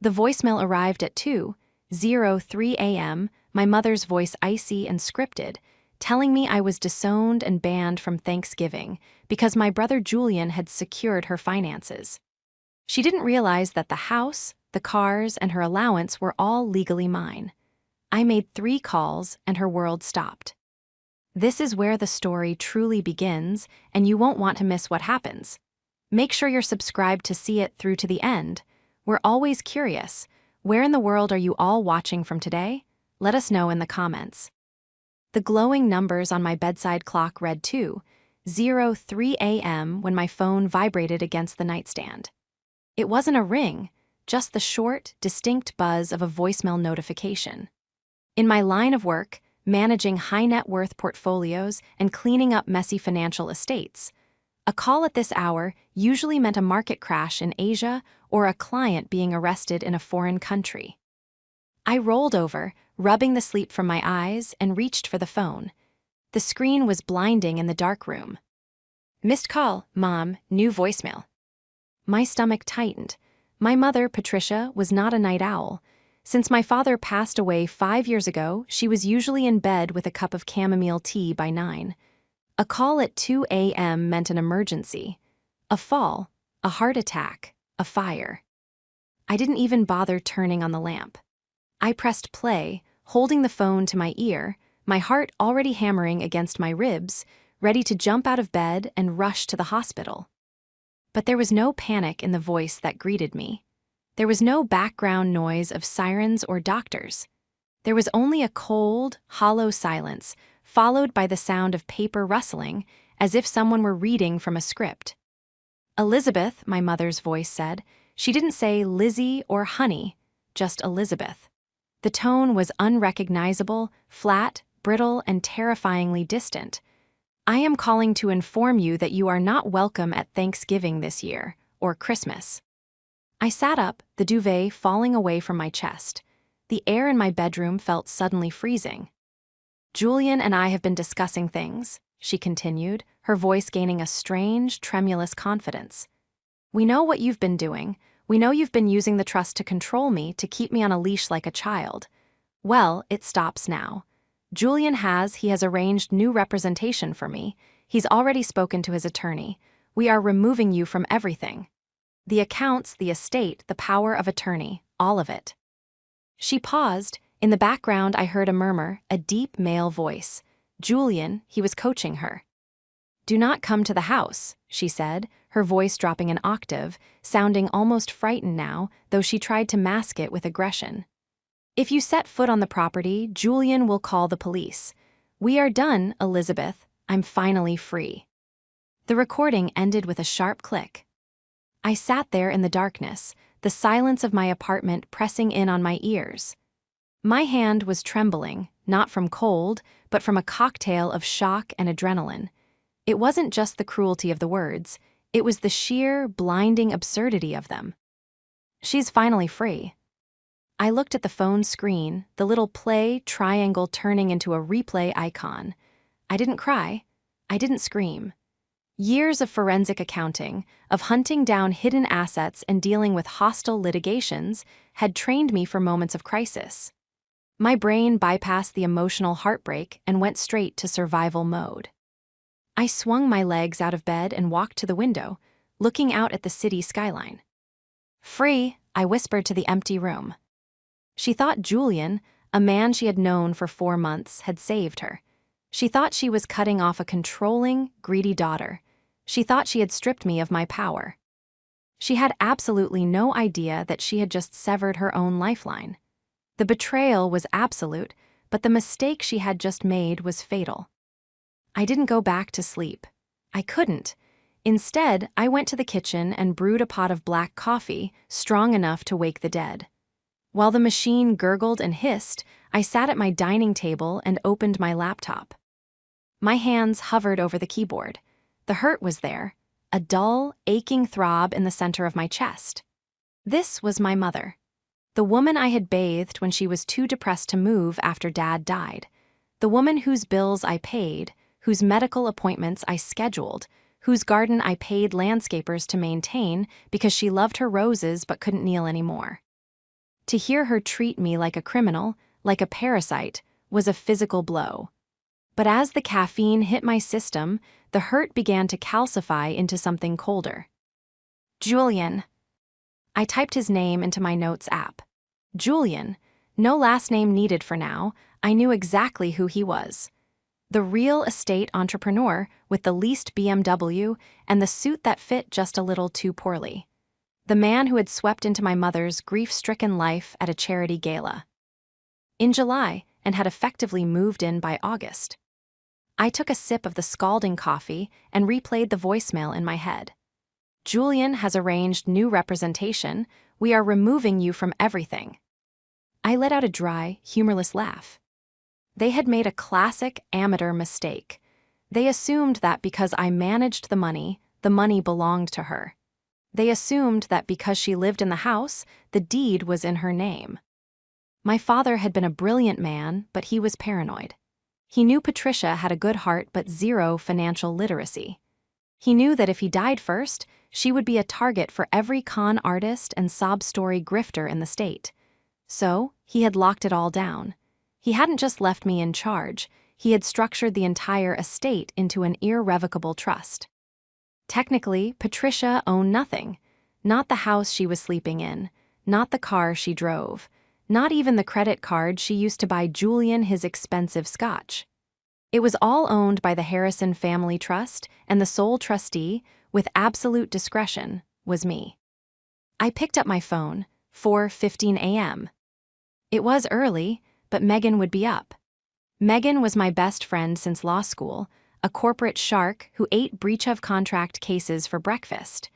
The voicemail arrived at 2:03 a.m., my mother's voice icy and scripted, telling me I was disowned and banned from Thanksgiving because my brother Julian had secured her finances. She didn't realize that the house, the cars, and her allowance were all legally mine. I made 3 calls and her world stopped. This is where the story truly begins, and you won't want to miss what happens. Make sure you're subscribed to see it through to the end. We're always curious. Where in the world are you all watching from today? Let us know in the comments. The glowing numbers on my bedside clock read 2:03 a.m. when my phone vibrated against the nightstand. It wasn't a ring, just the short, distinct buzz of a voicemail notification. In my line of work, managing high-net-worth portfolios and cleaning up messy financial estates, a call at this hour usually meant a market crash in Asia or a client being arrested in a foreign country. I rolled over, rubbing the sleep from my eyes, and reached for the phone. The screen was blinding in the dark room. "Missed call, Mom, new voicemail." My stomach tightened. My mother, Patricia, was not a night owl. Since my father passed away 5 years ago, she was usually in bed with a cup of chamomile tea by 9. A call at 2 a.m. meant an emergency. A fall, a heart attack, a fire. I didn't even bother turning on the lamp. I pressed play, holding the phone to my ear, my heart already hammering against my ribs, ready to jump out of bed and rush to the hospital. But there was no panic in the voice that greeted me. There was no background noise of sirens or doctors. There was only a cold, hollow silence, followed by the sound of paper rustling, as if someone were reading from a script. "Elizabeth," my mother's voice said. She didn't say Lizzie or honey, just Elizabeth. The tone was unrecognizable, flat, brittle, and terrifyingly distant. "I am calling to inform you that you are not welcome at Thanksgiving this year, or Christmas." I sat up, the duvet falling away from my chest. The air in my bedroom felt suddenly freezing. "Julian and I have been discussing things," she continued, her voice gaining a strange, tremulous confidence. "We know what you've been doing. We know you've been using the trust to control me, to keep me on a leash like a child. Well, it stops now. Julian he has arranged new representation for me. He's already spoken to his attorney. We are removing you from everything. The accounts, the estate, the power of attorney, all of it." She paused. In the background, I heard a murmur, a deep male voice. Julian, he was coaching her. "Do not come to the house," she said, her voice dropping an octave, sounding almost frightened now, though she tried to mask it with aggression. "If you set foot on the property, Julian will call the police. We are done, Elizabeth. I'm finally free." The recording ended with a sharp click. I sat there in the darkness, the silence of my apartment pressing in on my ears. My hand was trembling, not from cold, but from a cocktail of shock and adrenaline. It wasn't just the cruelty of the words, it was the sheer, blinding absurdity of them. "She's finally free." I looked at the phone screen, the little play triangle turning into a replay icon. I didn't cry. I didn't scream. Years of forensic accounting, of hunting down hidden assets and dealing with hostile litigations, had trained me for moments of crisis. My brain bypassed the emotional heartbreak and went straight to survival mode. I swung my legs out of bed and walked to the window, looking out at the city skyline. "Free," I whispered to the empty room. She thought Julian, a man she had known for 4 months, had saved her. She thought she was cutting off a controlling, greedy daughter. She thought she had stripped me of my power. She had absolutely no idea that she had just severed her own lifeline. The betrayal was absolute, but the mistake she had just made was fatal. I didn't go back to sleep. I couldn't. Instead, I went to the kitchen and brewed a pot of black coffee, strong enough to wake the dead. While the machine gurgled and hissed, I sat at my dining table and opened my laptop. My hands hovered over the keyboard. The hurt was there, a dull, aching throb in the center of my chest. This was my mother. The woman I had bathed when she was too depressed to move after Dad died. The woman whose bills I paid, whose medical appointments I scheduled, whose garden I paid landscapers to maintain because she loved her roses but couldn't kneel anymore. To hear her treat me like a criminal, like a parasite, was a physical blow. But as the caffeine hit my system, the hurt began to calcify into something colder. Julian. I typed his name into my notes app. Julian. No last name needed for now. I knew exactly who he was. The real estate entrepreneur with the leased BMW and the suit that fit just a little too poorly. The man who had swept into my mother's grief-stricken life at a charity gala. In July, and had effectively moved in by August. I took a sip of the scalding coffee and replayed the voicemail in my head. Julian has arranged new representation. We are removing you from everything. I let out a dry, humorless laugh. They had made a classic amateur mistake. They assumed that because I managed the money belonged to her. They assumed that because she lived in the house, the deed was in her name. My father had been a brilliant man, but he was paranoid. He knew Patricia had a good heart but zero financial literacy. He knew that if he died first, she would be a target for every con artist and sob-story grifter in the state. So, he had locked it all down. He hadn't just left me in charge, he had structured the entire estate into an irrevocable trust. Technically, Patricia owned nothing. Not the house she was sleeping in, not the car she drove, not even the credit card she used to buy Julian his expensive scotch. It was all owned by the Harrison Family Trust, and the sole trustee, with absolute discretion, was me. I picked up my phone, 4:15 a.m. It was early, but Megan would be up. Megan was my best friend since law school, a corporate shark who ate breach of contract cases for breakfast.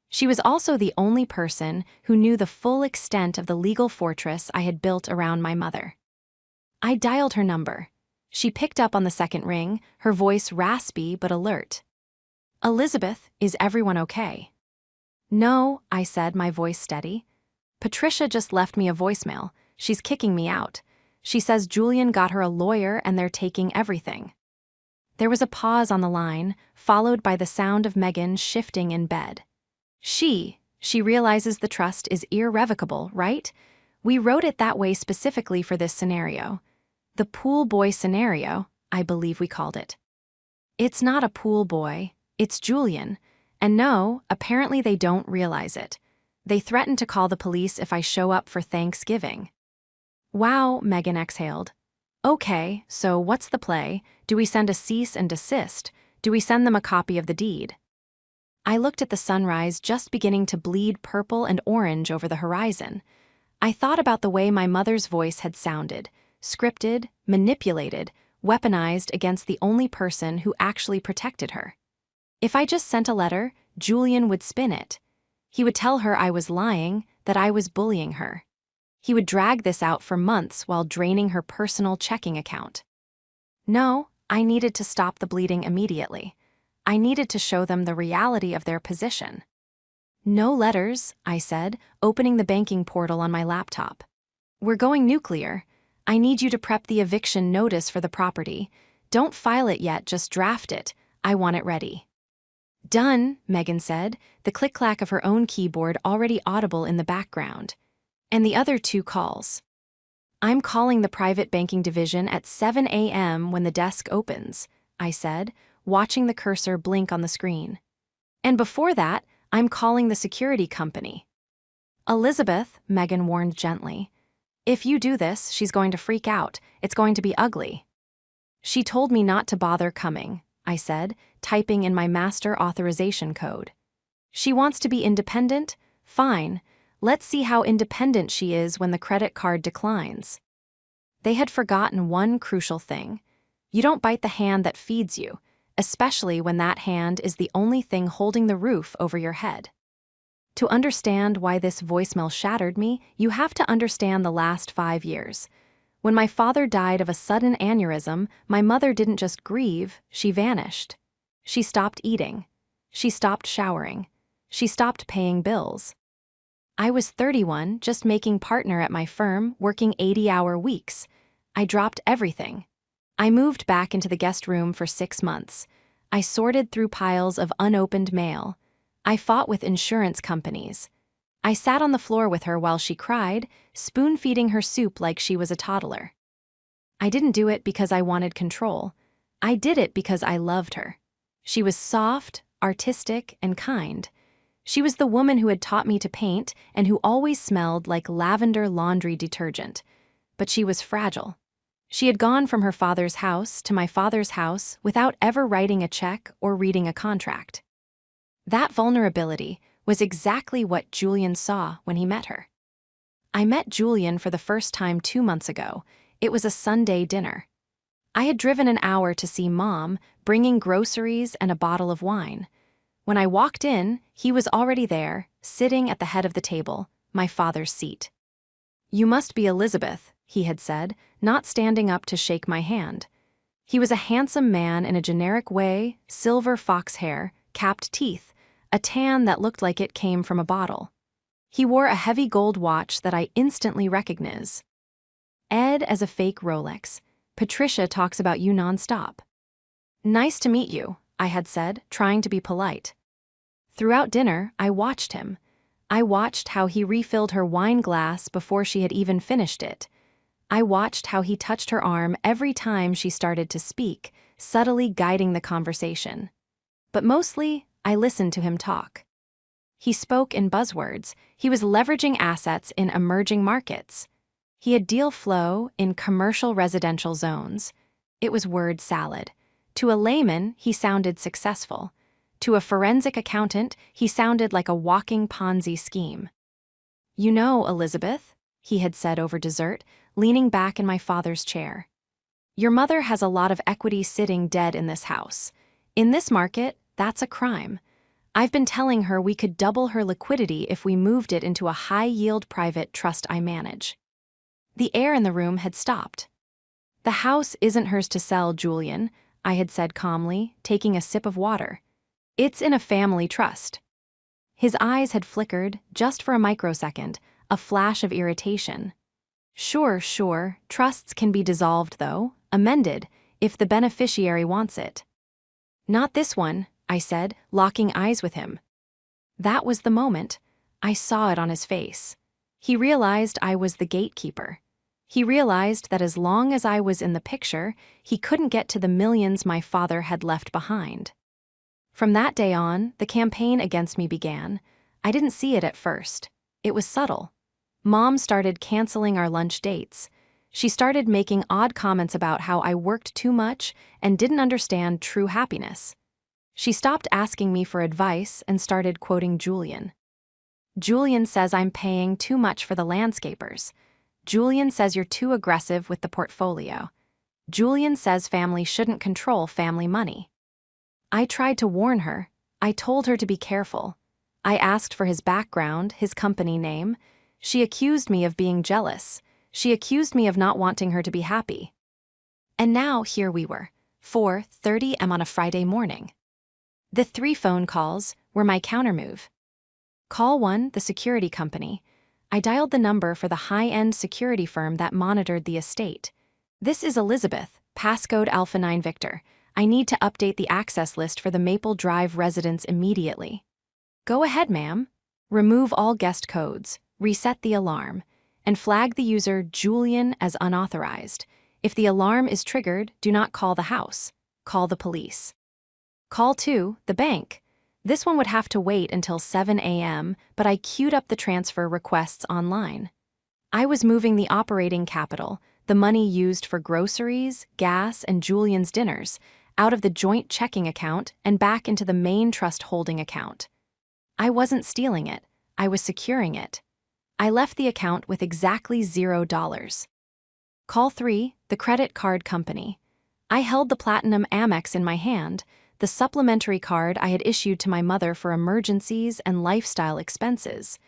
She was also the only person who knew the full extent of the legal fortress I had built around my mother. I dialed her number. She picked up on the second ring, her voice raspy but alert. "Elizabeth, is everyone okay?" "No," I said, my voice steady. "Patricia just left me a voicemail. She's kicking me out. She says Julian got her a lawyer and they're taking everything." There was a pause on the line, followed by the sound of Megan shifting in bed. She realizes the trust is irrevocable, right? We wrote it that way specifically for this scenario. The pool boy scenario, I believe we called it. It's not a pool boy, it's Julian. And no, apparently they don't realize it. They threaten to call the police if I show up for Thanksgiving. Wow, Megan exhaled. Okay, so what's the play? Do we send a cease and desist? Do we send them a copy of the deed? I looked at the sunrise just beginning to bleed purple and orange over the horizon. I thought about the way my mother's voice had sounded, scripted, manipulated, weaponized against the only person who actually protected her. If I just sent a letter, Julian would spin it. He would tell her I was lying, that I was bullying her. He would drag this out for months while draining her personal checking account. No, I needed to stop the bleeding immediately. I needed to show them the reality of their position. "No letters," I said, opening the banking portal on my laptop. "We're going nuclear. I need you to prep the eviction notice for the property. Don't file it yet, just draft it. I want it ready." "Done," Megan said, the click-clack of her own keyboard already audible in the background. "And the other 2 calls. I'm calling the private banking division at 7 a.m. when the desk opens," I said, watching the cursor blink on the screen. "And before that, I'm calling the security company." "Elizabeth," Megan warned gently, "if you do this, she's going to freak out. It's going to be ugly." "She told me not to bother coming," I said, typing in my master authorization code. "She wants to be independent? Fine. Let's see how independent she is when the credit card declines." They had forgotten one crucial thing. You don't bite the hand that feeds you, especially when that hand is the only thing holding the roof over your head. To understand why this voicemail shattered me, you have to understand the last 5 years. When my father died of a sudden aneurysm, my mother didn't just grieve, she vanished. She stopped eating. She stopped showering. She stopped paying bills. I was 31, just making partner at my firm, working 80-hour weeks. I dropped everything. I moved back into the guest room for 6 months. I sorted through piles of unopened mail. I fought with insurance companies. I sat on the floor with her while she cried, spoon-feeding her soup like she was a toddler. I didn't do it because I wanted control. I did it because I loved her. She was soft, artistic, and kind. She was the woman who had taught me to paint and who always smelled like lavender laundry detergent. But she was fragile. She had gone from her father's house to my father's house without ever writing a check or reading a contract. That vulnerability was exactly what Julian saw when he met her. I met Julian for the first time 2 months ago. It was a Sunday dinner. I had driven an hour to see Mom, bringing groceries and a bottle of wine. When I walked in, he was already there, sitting at the head of the table, my father's seat. "You must be Elizabeth," he had said, not standing up to shake my hand. He was a handsome man in a generic way, silver fox hair, capped teeth, a tan that looked like it came from a bottle. He wore a heavy gold watch that I instantly recognized. "Ed as a fake Rolex. Patricia talks about you nonstop." "Nice to meet you," I had said, trying to be polite. Throughout dinner, I watched him. I watched how he refilled her wine glass before she had even finished it. I watched how he touched her arm every time she started to speak, subtly guiding the conversation. But mostly, I listened to him talk. He spoke in buzzwords. He was leveraging assets in emerging markets. He had deal flow in commercial residential zones. It was word salad. To a layman, he sounded successful. To a forensic accountant, he sounded like a walking Ponzi scheme. "You know, Elizabeth," he had said over dessert, leaning back in my father's chair. "Your mother has a lot of equity sitting dead in this house. In this market, that's a crime. I've been telling her we could double her liquidity if we moved it into a high-yield private trust I manage." The air in the room had stopped. "The house isn't hers to sell, Julian," I had said calmly, taking a sip of water. "It's in a family trust." His eyes had flickered, just for a microsecond, a flash of irritation. Sure, trusts can be dissolved though, amended, if the beneficiary wants it." "Not this one," I said, locking eyes with him. That was the moment. I saw it on his face. He realized I was the gatekeeper. He realized that as long as I was in the picture, he couldn't get to the millions my father had left behind. From that day on, the campaign against me began. I didn't see it at first. It was subtle. Mom started canceling our lunch dates. She started making odd comments about how I worked too much and didn't understand true happiness. She stopped asking me for advice and started quoting Julian. "Julian says I'm paying too much for the landscapers. Julian says you're too aggressive with the portfolio. Julian says family shouldn't control family money." I tried to warn her. I told her to be careful. I asked for his background, his company name. She accused me of being jealous. She accused me of not wanting her to be happy. And now here we were, 4:30 am on a Friday morning. The 3 phone calls were my countermove. Call 1, the security company. I dialed the number for the high-end security firm that monitored the estate. "This is Elizabeth, passcode Alpha 9 Victor. I need to update the access list for the Maple Drive residence immediately." "Go ahead, ma'am. Remove all guest codes, reset the alarm, and flag the user Julian as unauthorized. If the alarm is triggered, do not call the house. Call the police." Call 2, the bank. This one would have to wait until 7 a.m., but I queued up the transfer requests online. I was moving the operating capital, the money used for groceries, gas, and Julian's dinners, out of the joint checking account and back into the main trust holding account. I wasn't stealing it, I was securing it. I left the account with exactly $0. Call 3, the credit card company. I held the Platinum Amex in my hand, the supplementary card I had issued to my mother for emergencies and lifestyle expenses.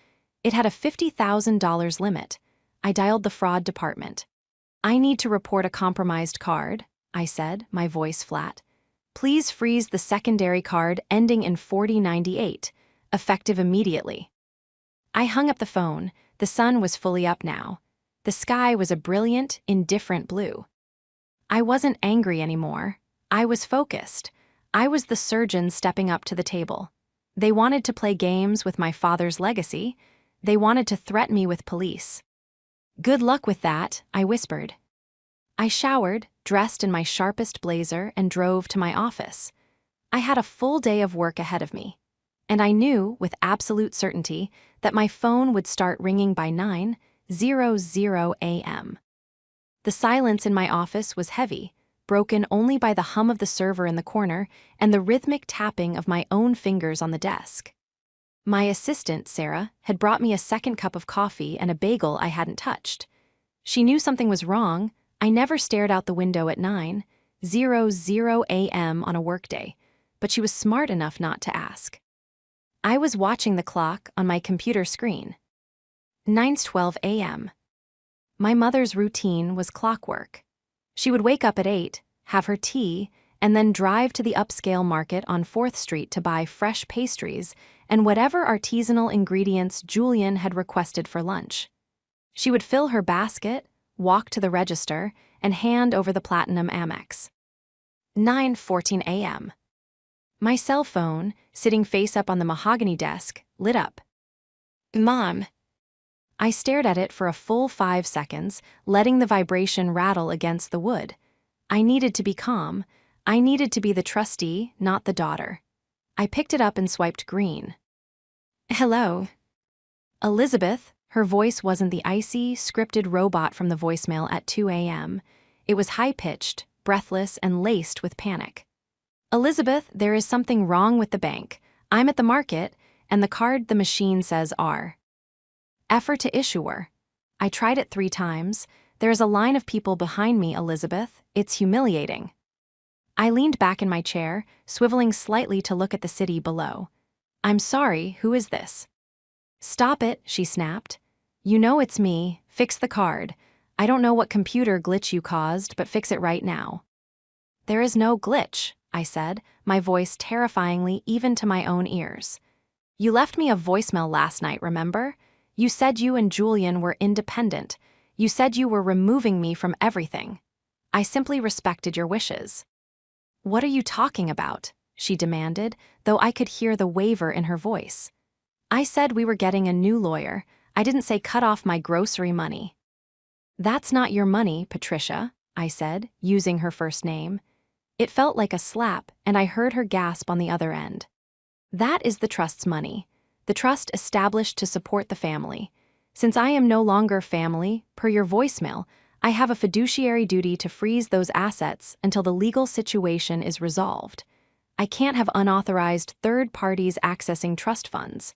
It had a $50,000 limit. I dialed the fraud department. "I need to report a compromised card," I said, my voice flat. "Please freeze the secondary card ending in 4098, effective immediately." I hung up the phone. The sun was fully up now. The sky was a brilliant, indifferent blue. I wasn't angry anymore. I was focused. I was the surgeon stepping up to the table. They wanted to play games with my father's legacy. They wanted to threaten me with police. Good luck with that, I whispered. I showered, dressed in my sharpest blazer, and drove to my office. I had a full day of work ahead of me, and I knew with absolute certainty that my phone would start ringing by 9:00 a.m. The silence in my office was heavy, broken only by the hum of the server in the corner and the rhythmic tapping of my own fingers on the desk. My assistant, Sarah, had brought me a second cup of coffee and a bagel I hadn't touched. She knew something was wrong. I never stared out the window at 9:00 a.m. on a workday, but she was smart enough not to ask. I was watching the clock on my computer screen. 9:12 a.m. My mother's routine was clockwork. She would wake up at 8, have her tea, and then drive to the upscale market on 4th Street to buy fresh pastries and whatever artisanal ingredients Julian had requested for lunch. She would fill her basket, walk to the register, and hand over the Platinum Amex. 9:14 a.m. My cell phone, sitting face up on the mahogany desk, lit up. Mom. I stared at it for a full 5 seconds, letting the vibration rattle against the wood. I needed to be calm. I needed to be the trustee, not the daughter. I picked it up and swiped green. Hello. Elizabeth. Her voice wasn't the icy, scripted robot from the voicemail at 2 a.m. It was high-pitched, breathless, and laced with panic. Elizabeth, there is something wrong with the bank. I'm at the market, and the card the machine says R. Effort to issuer. I tried it 3 times. There is a line of people behind me, Elizabeth. It's humiliating. I leaned back in my chair, swiveling slightly to look at the city below. I'm sorry, who is this? Stop it, she snapped. You know it's me. Fix the card. I don't know what computer glitch you caused, but fix it right now. There is no glitch, I said, my voice terrifyingly even to my own ears. You left me a voicemail last night, remember? You said you and Julian were independent. You said you were removing me from everything. I simply respected your wishes. What are you talking about? She demanded, though I could hear the waver in her voice. I said we were getting a new lawyer. I didn't say cut off my grocery money. That's not your money, Patricia, I said, using her first name. It felt like a slap, and I heard her gasp on the other end. That is the trust's money. The trust established to support the family. Since I am no longer family, per your voicemail, I have a fiduciary duty to freeze those assets until the legal situation is resolved. I can't have unauthorized third parties accessing trust funds.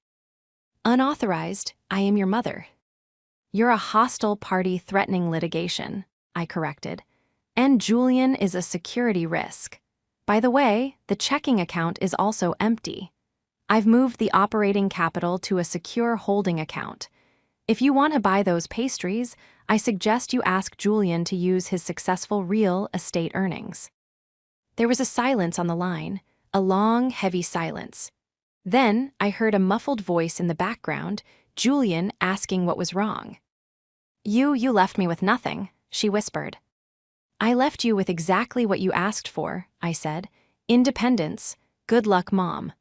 Unauthorized, I am your mother. You're a hostile party threatening litigation, I corrected. And Julian is a security risk. By the way, the checking account is also empty. I've moved the operating capital to a secure holding account. If you want to buy those pastries, I suggest you ask Julian to use his successful real estate earnings. There was a silence on the line, a long, heavy silence. Then I heard a muffled voice in the background, Julian asking what was wrong. You left me with nothing, she whispered. I left you with exactly what you asked for, I said. Independence. Good luck, Mom.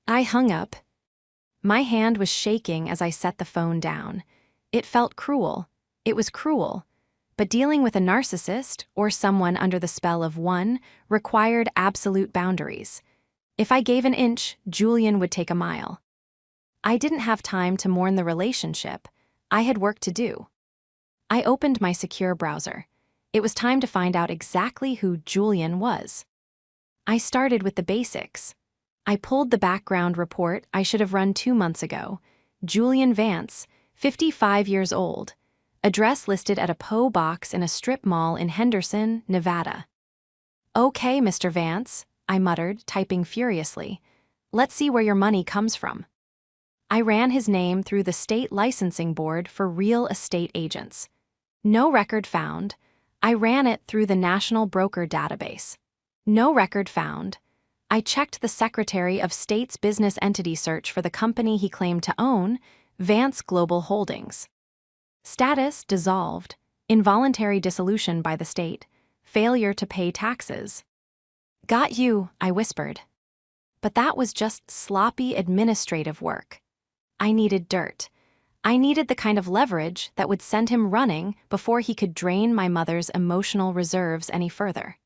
I hung up. My hand was shaking as I set the phone down. It felt cruel. It was cruel. But dealing with a narcissist, or someone under the spell of one, required absolute boundaries. If I gave an inch, Julian would take a mile. I didn't have time to mourn the relationship. I had work to do. I opened my secure browser. It was time to find out exactly who Julian was. I started with the basics. I pulled the background report I should have run 2 months ago. Julian Vance, 55 years old. Address listed at a P.O. box in a strip mall in Henderson, Nevada. Okay, Mr. Vance, I muttered, typing furiously. Let's see where your money comes from. I ran his name through the state licensing board for real estate agents. No record found. I ran it through the National Broker Database. No record found. I checked the Secretary of State's business entity search for the company he claimed to own, Vance Global Holdings. Status dissolved, involuntary dissolution by the state, failure to pay taxes. Got you, I whispered. But that was just sloppy administrative work. I needed dirt. I needed the kind of leverage that would send him running before he could drain my mother's emotional reserves any further.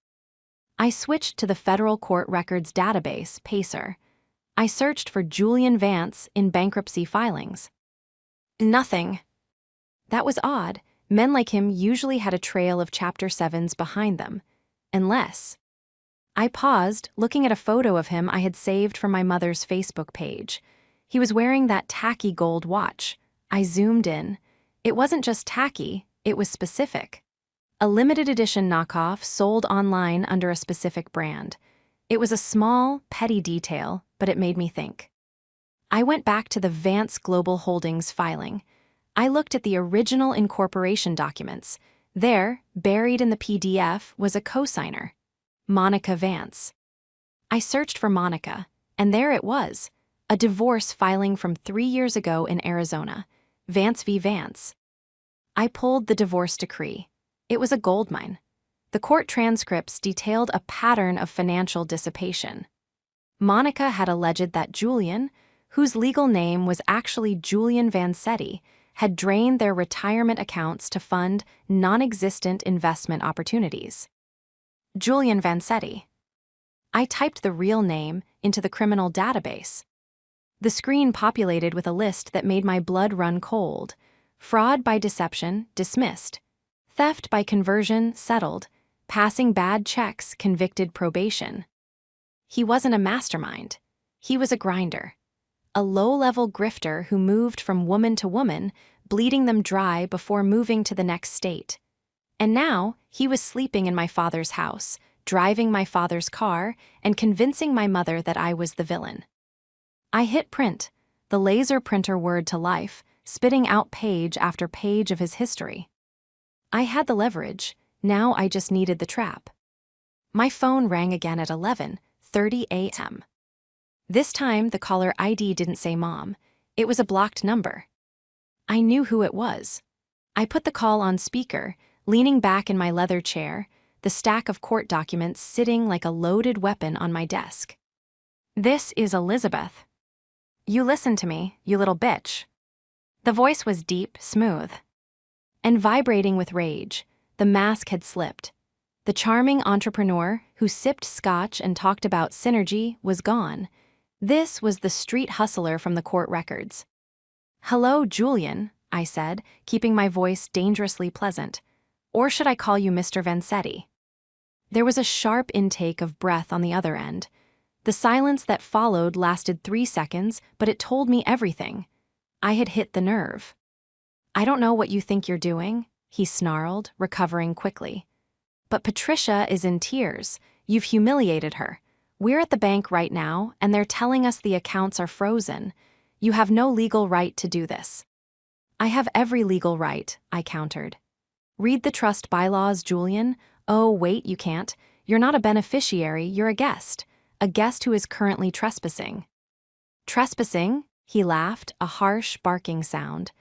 I switched to the Federal Court Records Database, PACER. I searched for Julian Vance in bankruptcy filings. Nothing. That was odd. Men like him usually had a trail of Chapter 7s behind them. Unless. I paused, looking at a photo of him I had saved from my mother's Facebook page. He was wearing that tacky gold watch. I zoomed in. It wasn't just tacky, it was specific. A limited edition knockoff sold online under a specific brand. It was a small, petty detail, but it made me think. I went back to the Vance Global Holdings filing. I looked at the original incorporation documents. There, buried in the PDF, was a cosigner, Monica Vance. I searched for Monica, and there it was, a divorce filing from 3 years ago in Arizona, Vance v. Vance. I pulled the divorce decree. It was a goldmine. The court transcripts detailed a pattern of financial dissipation. Monica had alleged that Julian, whose legal name was actually Julian Vancetti, had drained their retirement accounts to fund non-existent investment opportunities. Julian Vancetti. I typed the real name into the criminal database. The screen populated with a list that made my blood run cold. Fraud by deception, dismissed. Theft by conversion, settled. Passing bad checks, convicted probation. He wasn't a mastermind. He was a grinder. A low-level grifter who moved from woman to woman, bleeding them dry before moving to the next state. And now, he was sleeping in my father's house, driving my father's car, and convincing my mother that I was the villain. I hit print, the laser printer whirred to life, spitting out page after page of his history. I had the leverage, now I just needed the trap. My phone rang again at 11:30 a.m. This time, the caller ID didn't say Mom. It was a blocked number. I knew who it was. I put the call on speaker, leaning back in my leather chair, the stack of court documents sitting like a loaded weapon on my desk. "This is Elizabeth." "You listen to me, you little bitch." The voice was deep, smooth, and vibrating with rage. The mask had slipped. The charming entrepreneur who sipped scotch and talked about synergy was gone. This was the street hustler from the court records. "Hello, Julian," I said, keeping my voice dangerously pleasant. "Or should I call you Mr. Vancetti?" There was a sharp intake of breath on the other end. The silence that followed lasted 3 seconds, but it told me everything. I had hit the nerve. "I don't know what you think you're doing," he snarled, recovering quickly. "But Patricia is in tears. You've humiliated her. We're at the bank right now, and they're telling us the accounts are frozen. You have no legal right to do this." "I have every legal right," I countered. "Read the trust bylaws, Julian." "Oh, wait, you can't. You're not a beneficiary, you're a guest who is currently trespassing." "Trespassing?" He laughed, a harsh, barking sound.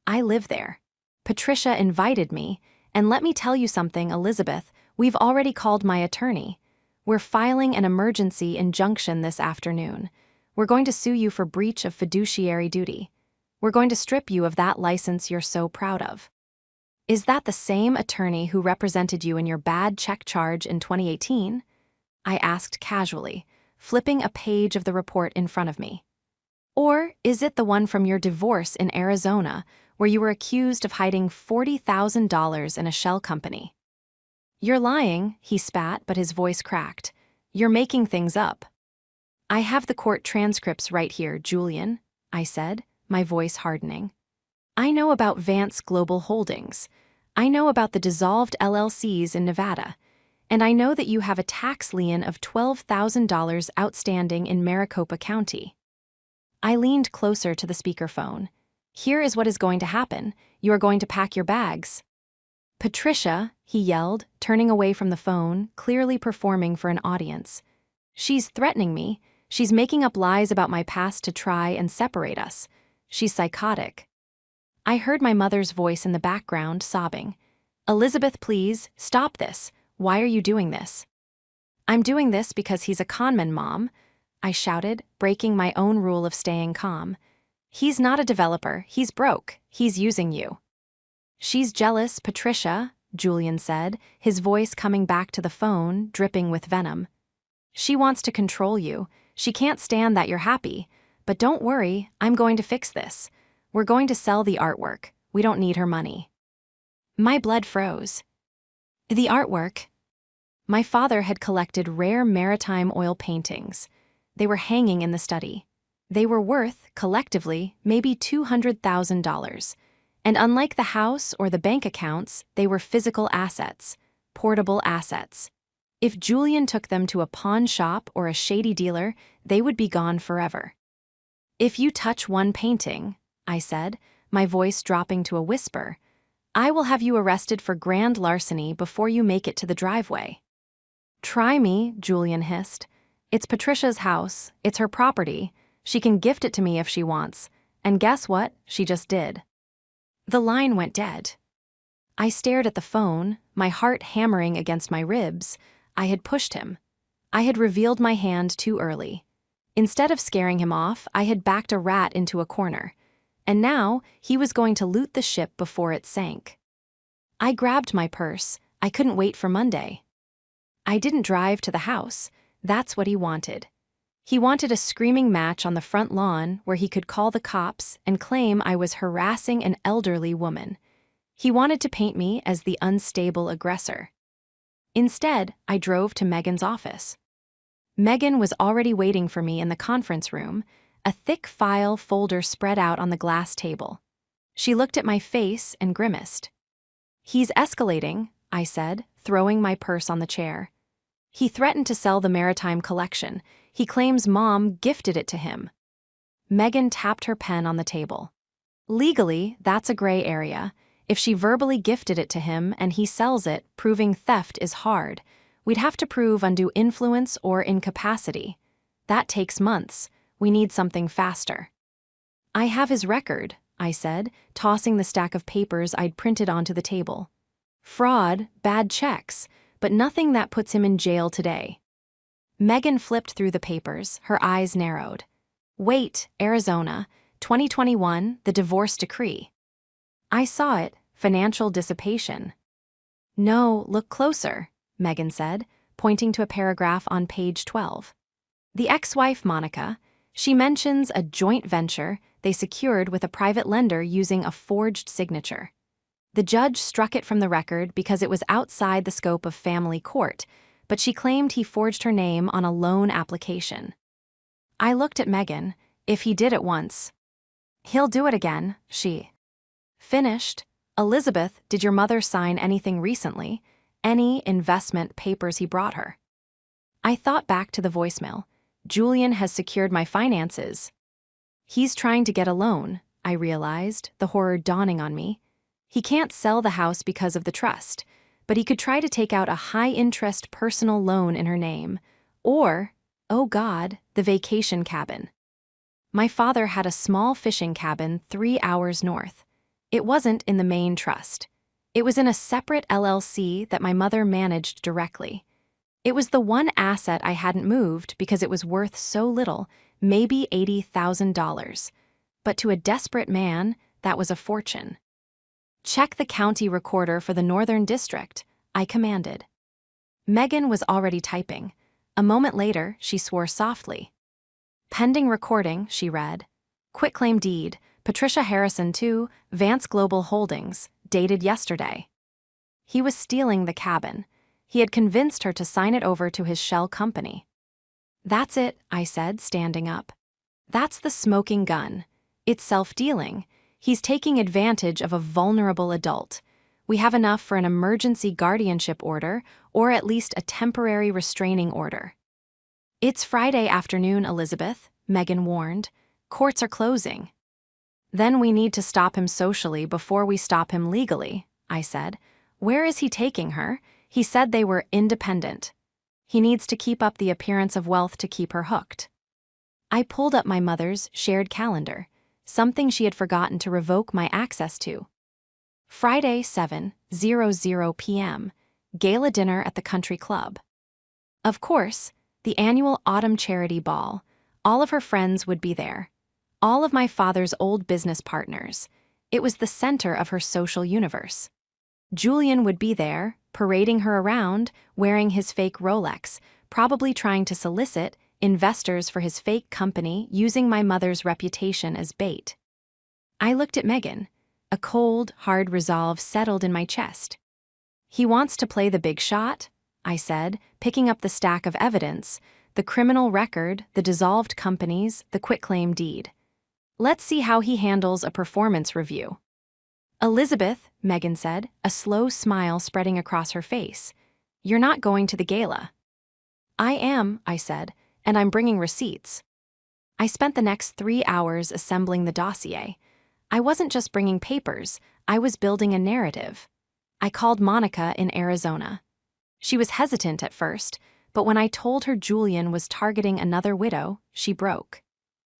"I live there. Patricia invited me, and let me tell you something, Elizabeth, we've already called my attorney. We're filing an emergency injunction this afternoon. We're going to sue you for breach of fiduciary duty. We're going to strip you of that license you're so proud of." "Is that the same attorney who represented you in your bad check charge in 2018? I asked casually, flipping a page of the report in front of me. "Or is it the one from your divorce in Arizona, where you were accused of hiding $40,000 in a shell company?" "You're lying," he spat, but his voice cracked. "You're making things up." "I have the court transcripts right here, Julian," I said, my voice hardening. "I know about Vance Global Holdings. I know about the dissolved LLCs in Nevada. And I know that you have a tax lien of $12,000 outstanding in Maricopa County." I leaned closer to the speakerphone. "Here is what is going to happen. You are going to pack your bags." "Patricia," he yelled, turning away from the phone, clearly performing for an audience. "She's threatening me. She's making up lies about my past to try and separate us. She's psychotic." I heard my mother's voice in the background, sobbing. "Elizabeth, please, stop this. Why are you doing this?" "I'm doing this because he's a conman, Mom," I shouted, breaking my own rule of staying calm. He's not a developer, he's broke, he's using you. She's jealous, Patricia, Julian said, his voice coming back to the phone, dripping with venom. She wants to control you. She can't stand that you're happy. But don't worry, I'm going to fix this. We're going to sell the artwork. We don't need her money. My blood froze. The artwork? My father had collected rare maritime oil paintings. They were hanging in the study. They were worth, collectively, maybe $200,000. And unlike the house or the bank accounts, they were physical assets, portable assets. If Julian took them to a pawn shop or a shady dealer, they would be gone forever. If you touch one painting, I said, my voice dropping to a whisper, I will have you arrested for grand larceny before you make it to the driveway. Try me, Julian hissed. It's Patricia's house, it's her property. She can gift it to me if she wants. And guess what? She just did. The line went dead. I stared at the phone, my heart hammering against my ribs. I had pushed him. I had revealed my hand too early. Instead of scaring him off, I had backed a rat into a corner. And now, he was going to loot the ship before it sank. I grabbed my purse. I couldn't wait for Monday. I didn't drive to the house. That's what he wanted. He wanted a screaming match on the front lawn where he could call the cops and claim I was harassing an elderly woman. He wanted to paint me as the unstable aggressor. Instead, I drove to Megan's office. Megan was already waiting for me in the conference room, a thick file folder spread out on the glass table. She looked at my face and grimaced. He's escalating, I said, throwing my purse on the chair. He threatened to sell the maritime collection. He claims Mom gifted it to him. Megan tapped her pen on the table. Legally, that's a gray area. If she verbally gifted it to him and he sells it, proving theft is hard. We'd have to prove undue influence or incapacity. That takes months. We need something faster. I have his record, I said, tossing the stack of papers I'd printed onto the table. Fraud, bad checks, but nothing that puts him in jail today. Megan flipped through the papers, her eyes narrowed. Wait, Arizona, 2021, the divorce decree. I saw it, financial dissipation. No, look closer, Megan said, pointing to a paragraph on page 12. The ex-wife, Monica, she mentions a joint venture they secured with a private lender using a forged signature. The judge struck it from the record because it was outside the scope of family court, but she claimed he forged her name on a loan application. I looked at Megan. If he did it once, he'll do it again, she finished. Elizabeth, did your mother sign anything recently? Any investment papers he brought her? I thought back to the voicemail. Julian has secured my finances. He's trying to get a loan, I realized, the horror dawning on me. He can't sell the house because of the trust, but he could try to take out a high-interest personal loan in her name. Or, oh God, the vacation cabin. My father had a small fishing cabin 3 hours north. It wasn't in the main trust. It was in a separate LLC that my mother managed directly. It was the one asset I hadn't moved because it was worth so little, maybe $80,000. But to a desperate man, that was a fortune. Check the county recorder for the Northern District, I commanded. Megan was already typing. A moment later, she swore softly. Pending recording, she read. Quitclaim deed, Patricia Harrison 2, Vance Global Holdings, dated yesterday. He was stealing the cabin. He had convinced her to sign it over to his shell company. That's it, I said, standing up. That's the smoking gun. It's self-dealing. He's taking advantage of a vulnerable adult. We have enough for an emergency guardianship order, or at least a temporary restraining order. It's Friday afternoon, Elizabeth, Megan warned. Courts are closing. Then we need to stop him socially before we stop him legally, I said. Where is he taking her? He said they were independent. He needs to keep up the appearance of wealth to keep her hooked. I pulled up my mother's shared calendar, something she had forgotten to revoke my access to. Friday, 7:00 p.m., gala dinner at the country club. Of course, the annual autumn charity ball. All of her friends would be there. all of my father's old business partners. It was the center of her social universe. Julian would be there, parading her around, wearing his fake Rolex, probably trying to solicit investors for his fake company, using my mother's reputation as bait. I looked at Megan. A cold, hard resolve settled in my chest. "He wants to play the big shot," I said, picking up the stack of evidence, the criminal record, the dissolved companies, the quitclaim deed. "Let's see how he handles a performance review." "Elizabeth," Megan said, a slow smile spreading across her face, "you're not going to the gala." "I am," I said, "and I'm bringing receipts." I spent the next 3 hours assembling the dossier. I wasn't just bringing papers, I was building a narrative. I called Monica in Arizona. She was hesitant at first, but when I told her Julian was targeting another widow, she broke.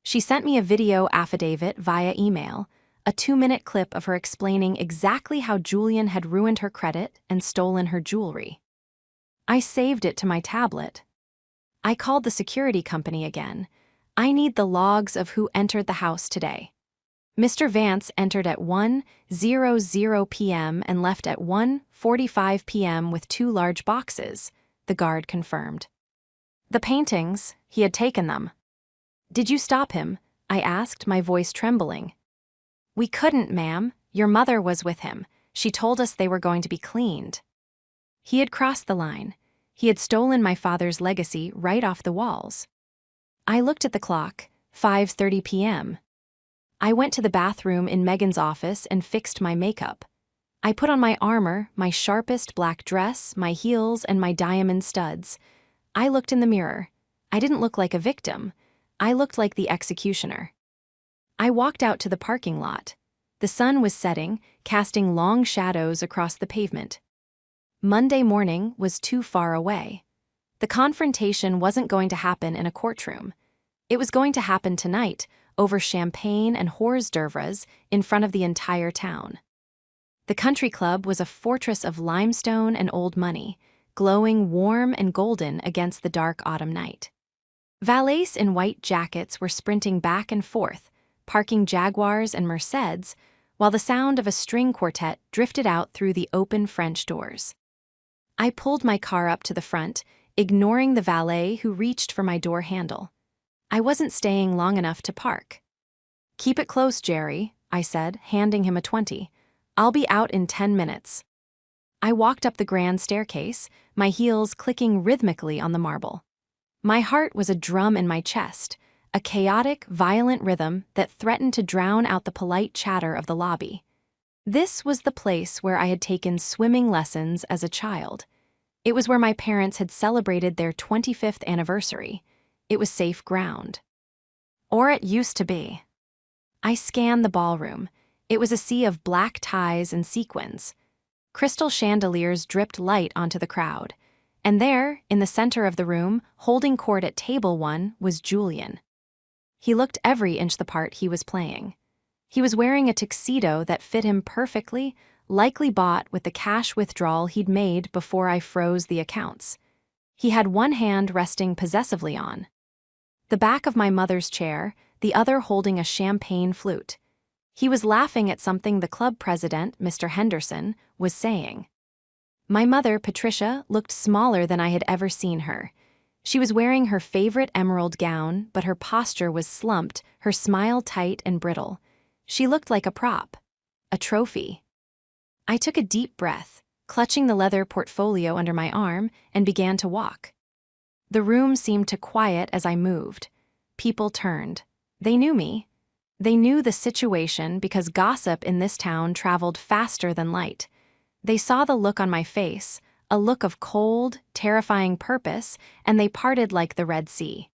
She sent me a video affidavit via email, a 2-minute clip of her explaining exactly how Julian had ruined her credit and stolen her jewelry. I saved it to my tablet. I called the security company again. "I need the logs of who entered the house today." "Mr. Vance entered at 1:00 p.m. and left at 1:45 p.m. with 2 large boxes," the guard confirmed. "The paintings, he had taken them." "Did you stop him?" I asked, my voice trembling. "We couldn't, ma'am. Your mother was with him. She told us they were going to be cleaned." He had crossed the line. He had stolen my father's legacy right off the walls. I looked at the clock, 5:30 p.m. I went to the bathroom in Megan's office and fixed my makeup. I put on my armor, my sharpest black dress, my heels, and my diamond studs. I looked in the mirror. I didn't look like a victim. I looked like the executioner. I walked out to the parking lot. The sun was setting, casting long shadows across the pavement. Monday morning was too far away. The confrontation wasn't going to happen in a courtroom. It was going to happen tonight, over champagne and hors d'oeuvres in front of the entire town. The country club was a fortress of limestone and old money, glowing warm and golden against the dark autumn night. Valets in white jackets were sprinting back and forth, parking Jaguars and Merceds, while the sound of a string quartet drifted out through the open French doors. I pulled my car up to the front, ignoring the valet who reached for my door handle. I wasn't staying long enough to park. "Keep it close, Jerry," I said, handing him a 20. "I'll be out in 10 minutes." I walked up the grand staircase, my heels clicking rhythmically on the marble. My heart was a drum in my chest, a chaotic, violent rhythm that threatened to drown out the polite chatter of the lobby. This was the place where I had taken swimming lessons as a child. It was where my parents had celebrated their 25th anniversary. It was safe ground. Or it used to be. I scanned the ballroom. It was a sea of black ties and sequins. Crystal chandeliers dripped light onto the crowd. And there, in the center of the room, holding court at table 1, was Julian. He looked every inch the part he was playing. He was wearing a tuxedo that fit him perfectly, likely bought with the cash withdrawal he'd made before I froze the accounts. He had one hand resting possessively on the back of my mother's chair, the other holding a champagne flute. He was laughing at something the club president, Mr. Henderson, was saying. My mother, Patricia, looked smaller than I had ever seen her. She was wearing her favorite emerald gown, but her posture was slumped, her smile tight and brittle. She looked like a prop, a trophy. I took a deep breath, clutching the leather portfolio under my arm, and began to walk. The room seemed to quiet as I moved. People turned. They knew me. They knew the situation because gossip in this town traveled faster than light. They saw the look on my face, a look of cold, terrifying purpose, and they parted like the Red Sea.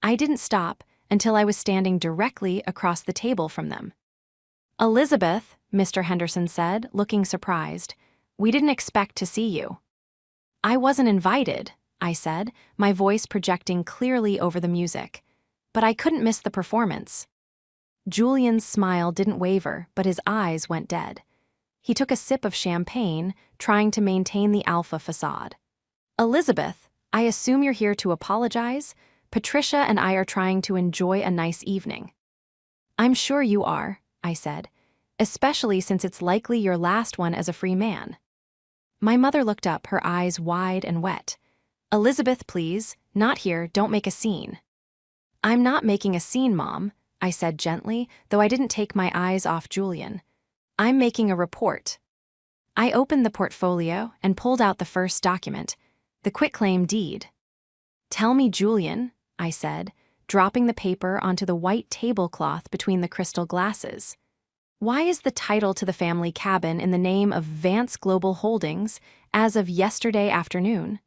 I didn't stop until I was standing directly across the table from them. "Elizabeth," Mr. Henderson said, looking surprised, "we didn't expect to see you." "I wasn't invited," I said, my voice projecting clearly over the music. "But I couldn't miss the performance." Julian's smile didn't waver, but his eyes went dead. He took a sip of champagne, trying to maintain the alpha facade. "Elizabeth, I assume you're here to apologize? Patricia and I are trying to enjoy a nice evening." I'm sure you are, I said, especially since it's likely your last one as a free man. My mother looked up, her eyes wide and wet. Elizabeth, please, not here, don't make a scene. I'm not making a scene, Mom, I said gently, though I didn't take my eyes off Julian. I'm making a report. I opened the portfolio and pulled out the first document, the quitclaim deed. Tell me, Julian, I said, dropping the paper onto the white tablecloth between the crystal glasses. Why is the title to the family cabin in the name of Vance Global Holdings as of yesterday afternoon?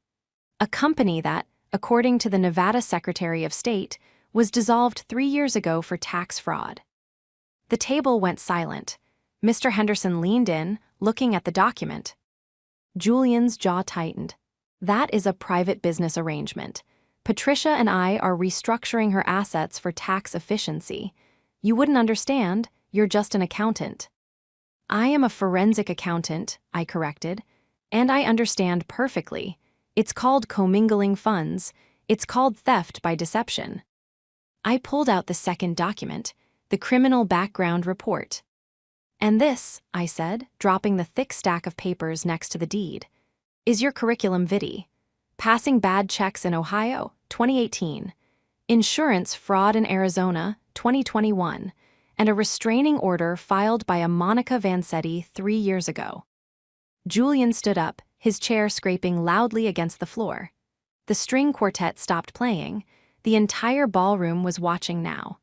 A company that, according to the Nevada Secretary of State, was dissolved 3 years ago for tax fraud. The table went silent. Mr. Henderson leaned in, looking at the document. Julian's jaw tightened. That is a private business arrangement. Patricia and I are restructuring her assets for tax efficiency. You wouldn't understand, you're just an accountant. I am a forensic accountant, I corrected, and I understand perfectly. It's called commingling funds. It's called theft by deception. I pulled out the second document, the criminal background report. And this, I said, dropping the thick stack of papers next to the deed, is your curriculum vitae. Passing bad checks in Ohio, 2018. Insurance fraud in Arizona, 2021. And a restraining order filed by a Monica Vansetti 3 years ago. Julian stood up, his chair scraping loudly against the floor. The string quartet stopped playing. The entire ballroom was watching now.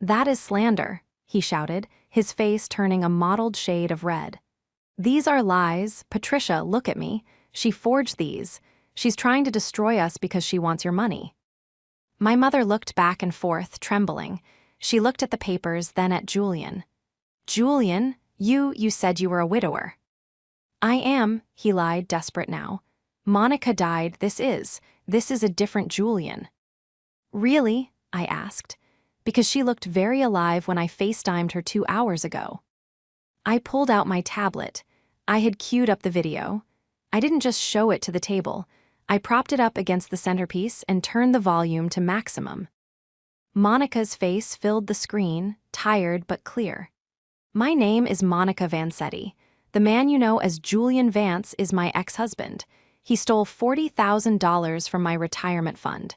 That is slander, he shouted, his face turning a mottled shade of red. These are lies. Patricia, look at me. She forged these. She's trying to destroy us because she wants your money. My mother looked back and forth, trembling. She looked at the papers, then at Julian. Julian, you said you were a widower. I am, he lied, desperate now. Monica died, this is a different Julian. Really? I asked, because she looked very alive when I FaceTimed her 2 hours ago. I pulled out my tablet. I had queued up the video. I didn't just show it to the table. I propped it up against the centerpiece and turned the volume to maximum. Monica's face filled the screen, tired but clear. My name is Monica Vansetti. The man you know as Julian Vance is my ex-husband. He stole $40,000 from my retirement fund.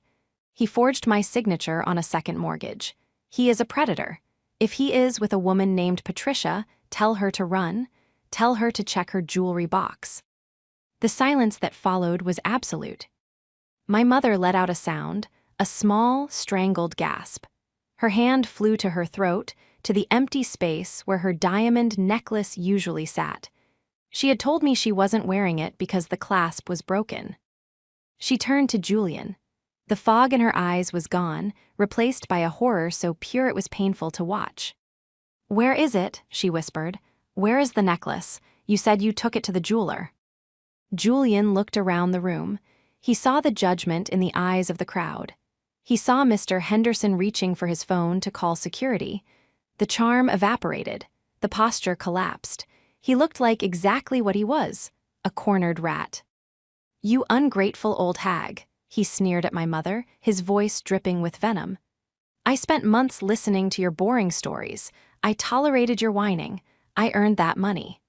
He forged my signature on a second mortgage. He is a predator. If he is with a woman named Patricia, tell her to run. Tell her to check her jewelry box. The silence that followed was absolute. My mother let out a sound, a small, strangled gasp. Her hand flew to her throat, to the empty space where her diamond necklace usually sat. She had told me she wasn't wearing it because the clasp was broken. She turned to Julian. The fog in her eyes was gone, replaced by a horror so pure it was painful to watch. Where is it? She whispered. Where is the necklace? You said you took it to the jeweler. Julian looked around the room. He saw the judgment in the eyes of the crowd. He saw Mr. Henderson reaching for his phone to call security. The charm evaporated. The posture collapsed. He looked like exactly what he was, a cornered rat. You ungrateful old hag, he sneered at my mother, his voice dripping with venom. I spent months listening to your boring stories. I tolerated your whining. I earned that money.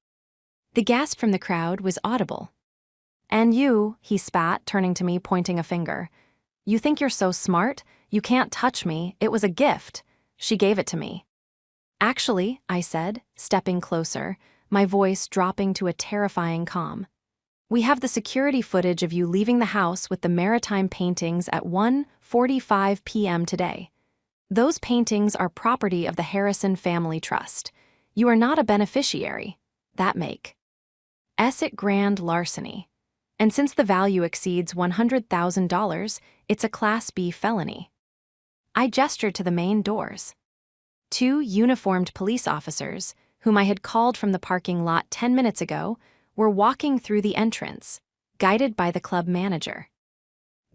The gasp from the crowd was audible. And you, he spat, turning to me, pointing a finger. You think you're so smart? You can't touch me. It was a gift. She gave it to me. Actually, I said, stepping closer, my voice dropping to a terrifying calm. We have the security footage of you leaving the house with the maritime paintings at 1:45 p.m. today. Those paintings are property of the Harrison Family Trust. You are not a beneficiary. That make it grand larceny. And since the value exceeds $100,000, it's a Class B felony. I gestured to the main doors. 2 uniformed police officers, whom I had called from the parking lot 10 minutes ago, were walking through the entrance, guided by the club manager.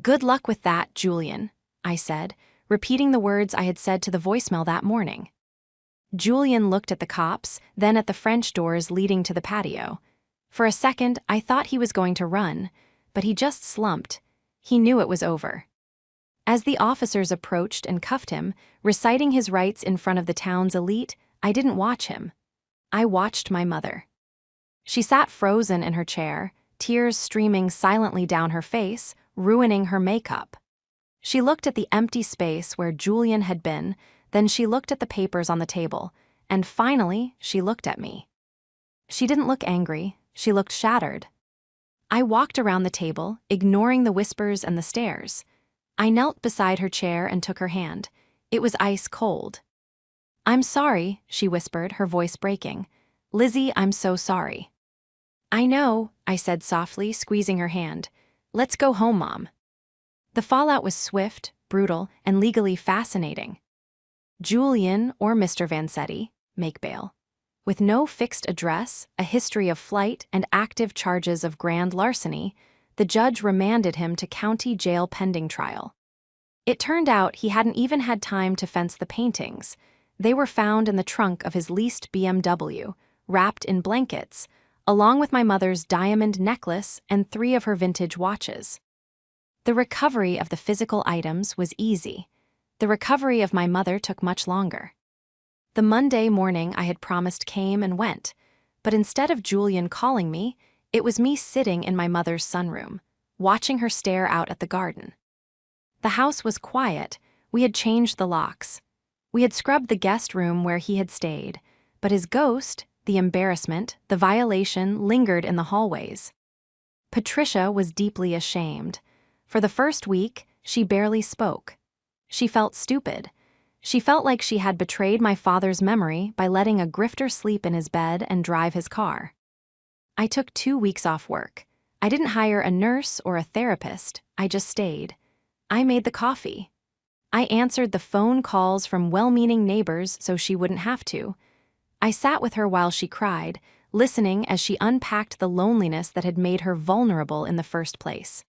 Good luck with that, Julian, I said, repeating the words I had said to the voicemail that morning. Julian looked at the cops, then at the French doors leading to the patio. For a second, I thought he was going to run, but he just slumped. He knew it was over. As the officers approached and cuffed him, reciting his rights in front of the town's elite, I didn't watch him. I watched my mother. She sat frozen in her chair, tears streaming silently down her face, ruining her makeup. She looked at the empty space where Julian had been, then she looked at the papers on the table, and finally she looked at me. She didn't look angry, she looked shattered. I walked around the table, ignoring the whispers and the stares. I knelt beside her chair and took her hand. It was ice cold. "I'm sorry," she whispered, her voice breaking. "Lizzie, I'm so sorry." "I know," I said softly, squeezing her hand. "Let's go home, Mom." The fallout was swift, brutal, and legally fascinating. Julian, or Mr. Vansetti, make bail. With no fixed address, a history of flight, and active charges of grand larceny, the judge remanded him to county jail pending trial. It turned out he hadn't even had time to fence the paintings. They were found in the trunk of his leased BMW, wrapped in blankets, along with my mother's diamond necklace and 3 of her vintage watches. The recovery of the physical items was easy. The recovery of my mother took much longer. The Monday morning I had promised came and went, but instead of Julian calling me, it was me sitting in my mother's sunroom, watching her stare out at the garden. The house was quiet. We had changed the locks. We had scrubbed the guest room where he had stayed, but his ghost, the embarrassment, the violation lingered in the hallways. Patricia was deeply ashamed. For the first week, she barely spoke. She felt stupid. She felt like she had betrayed my father's memory by letting a grifter sleep in his bed and drive his car. I took 2 weeks off work. I didn't hire a nurse or a therapist. I just stayed. I made the coffee. I answered the phone calls from well-meaning neighbors so she wouldn't have to. I sat with her while she cried, listening as she unpacked the loneliness that had made her vulnerable in the first place.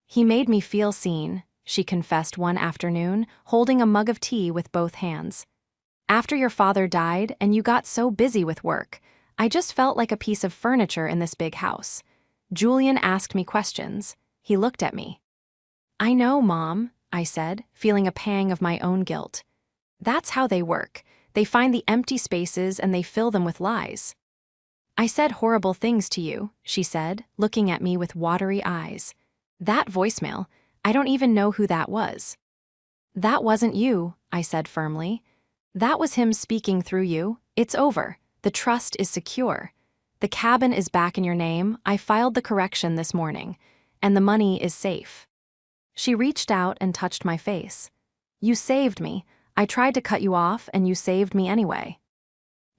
"He made me feel seen," she confessed one afternoon, holding a mug of tea with both hands. "After your father died and you got so busy with work, I just felt like a piece of furniture in this big house. Julian asked me questions. He looked at me." "I know, Mom," I said, feeling a pang of my own guilt. "That's how they work. They find the empty spaces and they fill them with lies." "I said horrible things to you," she said, looking at me with watery eyes. "That voicemail, I don't even know who that was." "That wasn't you," I said firmly. "That was him speaking through you. It's over. The trust is secure. The cabin is back in your name. I filed the correction this morning. And the money is safe." She reached out and touched my face. "You saved me. I tried to cut you off and you saved me anyway."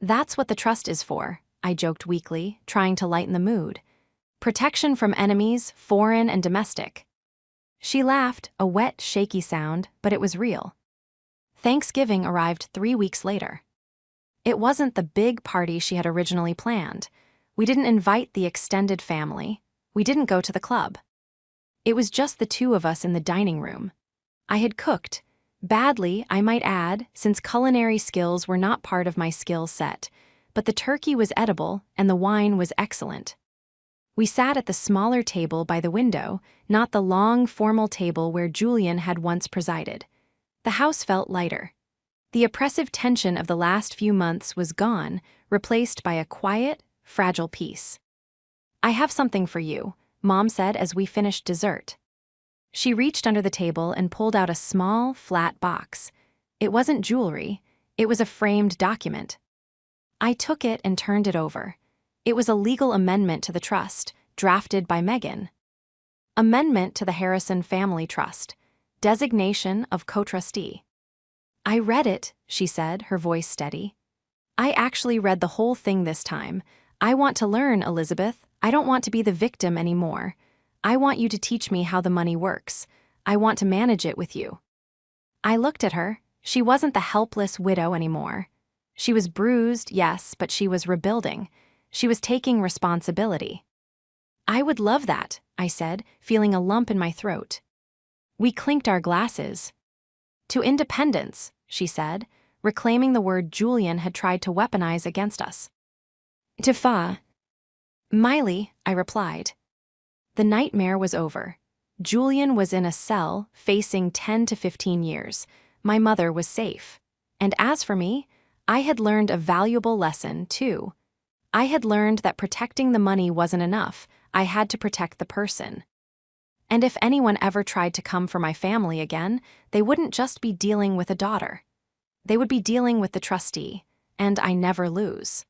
"That's what the trust is for," I joked weakly, trying to lighten the mood. "Protection from enemies, foreign and domestic." She laughed, a wet, shaky sound, but it was real. Thanksgiving arrived 3 weeks later. It wasn't the big party she had originally planned. We didn't invite the extended family. We didn't go to the club. It was just the 2 of us in the dining room. I had cooked. Badly, I might add, since culinary skills were not part of my skill set, but the turkey was edible and the wine was excellent. We sat at the smaller table by the window, not the long, formal table where Julian had once presided. The house felt lighter. The oppressive tension of the last few months was gone, replaced by a quiet, fragile peace. "I have something for you," Mom said as we finished dessert. She reached under the table and pulled out a small, flat box. It wasn't jewelry. It was a framed document. I took it and turned it over. It was a legal amendment to the trust, drafted by Megan. Amendment to the Harrison Family Trust. Designation of co-trustee. "I read it," she said, her voice steady. "I actually read the whole thing this time. I want to learn, Elizabeth. I don't want to be the victim anymore. I want you to teach me how the money works. I want to manage it with you." I looked at her. She wasn't the helpless widow anymore. She was bruised, yes, but she was rebuilding. She was taking responsibility. "I would love that," I said, feeling a lump in my throat. We clinked our glasses. "To independence," she said, reclaiming the word Julian had tried to weaponize against us. "To fa." "Miley," I replied. The nightmare was over. Julian was in a cell, facing 10 to 15 years. My mother was safe. And as for me, I had learned a valuable lesson, too. I had learned that protecting the money wasn't enough. I had to protect the person. And if anyone ever tried to come for my family again, they wouldn't just be dealing with a daughter. They would be dealing with the trustee, and I never lose.